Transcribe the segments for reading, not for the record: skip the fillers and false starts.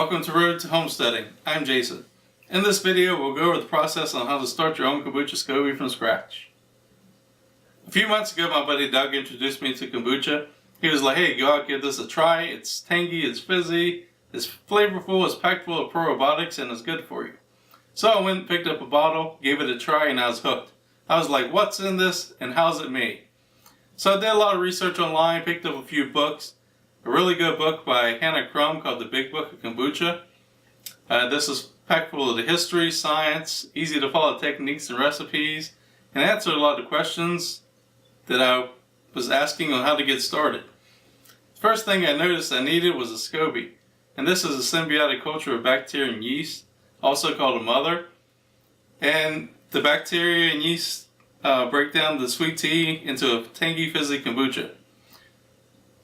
Welcome to Road to Homesteading. I'm Jason. In this video, we'll go over the process on how to start your own Kombucha Scoby from scratch. A few months ago, my buddy Doug introduced me to kombucha. He was like, hey, go out, give this a try. It's tangy, it's fizzy, it's flavorful, it's packed full of probiotics, and it's good for you. So I went and picked up a bottle, gave it a try, and I was hooked. I was like, what's in this and how's it made? So I did a lot of research online, picked up a few books. A really good book by Hannah Crum called The Big Book of Kombucha. This is packed full of the history, science, easy to follow techniques and recipes, and answered a lot of questions that I was asking on how to get started. The first thing I noticed I needed was a Scoby, and this is a symbiotic culture of bacteria and yeast, also called a mother. And the bacteria and yeast break down the sweet tea into a tangy, fizzy kombucha.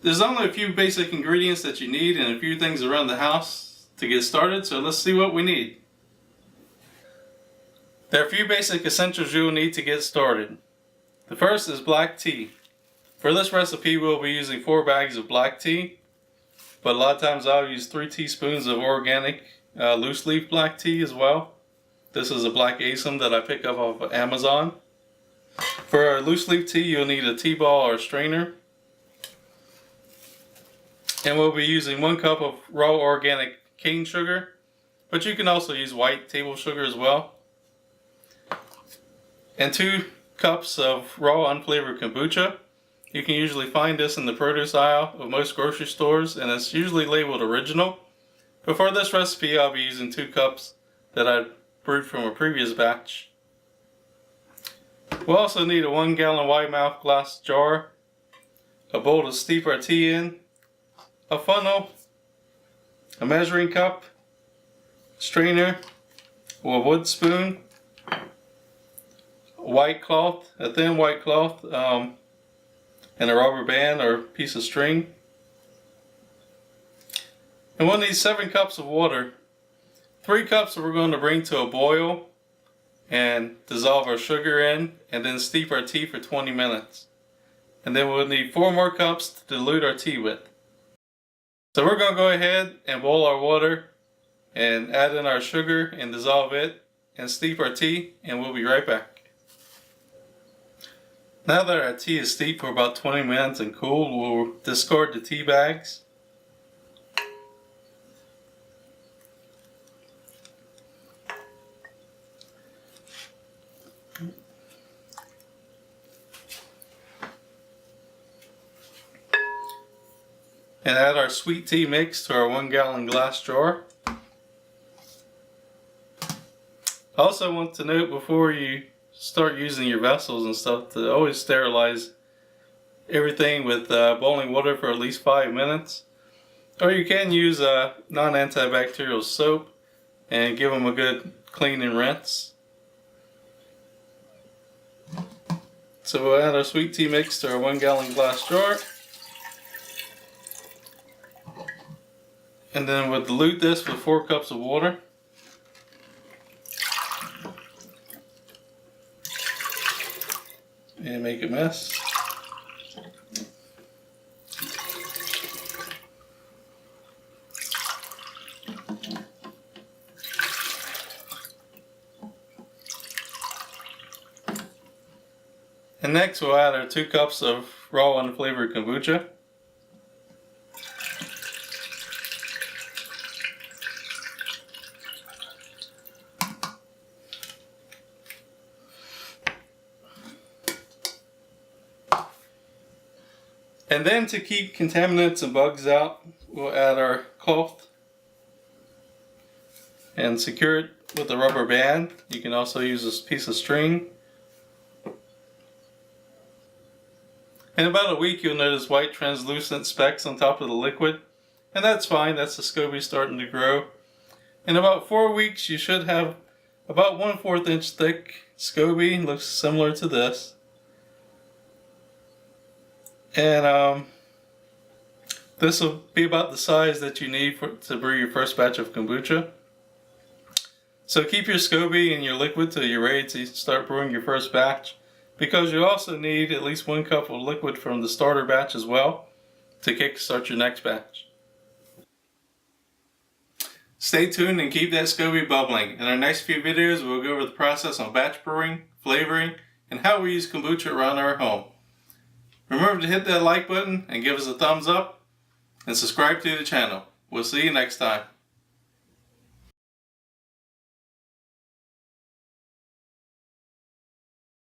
There's only a few basic ingredients that you need and a few things around the house to get started, so let's see what we need. There are a few basic essentials you'll need to get started. The first is black tea. For this recipe we'll be using 4 bags of black tea, but a lot of times I'll use 3 teaspoons of organic loose leaf black tea as well. This is a black Asum that I pick up off of Amazon. For our loose leaf tea you'll need a tea ball or strainer. And we'll be using 1 cup of raw organic cane sugar, but you can also use white table sugar as well. And 2 cups of raw unflavored kombucha. You can usually find this in the produce aisle of most grocery stores, and it's usually labeled original. But for this recipe I'll be using 2 cups that I brewed from a previous batch. We'll also need a 1 gallon wide mouth glass jar, a bowl to steep our tea in, a funnel, a measuring cup, strainer, or a wood spoon, a white cloth, a thin white cloth, and a rubber band or piece of string. And we'll need 7 cups of water. 3 cups we're going to bring to a boil and dissolve our sugar in, and then steep our tea for 20 minutes. And then we'll need 4 more cups to dilute our tea with. So we're going to go ahead and boil our water and add in our sugar and dissolve it and steep our tea, and we'll be right back. Now that our tea is steeped for about 20 minutes and cooled, we'll discard the tea bags. And add our sweet tea mix to our 1 gallon glass jar. I also want to note before you start using your vessels and stuff to always sterilize everything with boiling water for at least 5 minutes. Or you can use a non-antibacterial soap and give them a good clean and rinse. So we'll add our sweet tea mix to our 1 gallon glass jar. And then we'll dilute this with 4 cups of water. And make a mess. And next we'll add our 2 cups of raw unflavored kombucha. And then to keep contaminants and bugs out, we'll add our cloth and secure it with a rubber band. You can also use a piece of string. In about a week you'll notice white translucent specks on top of the liquid, and that's fine, that's the Scoby starting to grow. In about 4 weeks you should have about 1/4 inch thick Scoby, looks similar to this. And this will be about the size that you need to brew your first batch of kombucha. So keep your Scoby and your liquid till you're ready to start brewing your first batch, because you also need at least 1 cup of liquid from the starter batch as well to kickstart your next batch. Stay tuned and keep that Scoby bubbling. In our next few videos, we'll go over the process on batch brewing, flavoring, and how we use kombucha around our home. Remember to hit that like button and give us a thumbs up, and subscribe to the channel. We'll see you next time.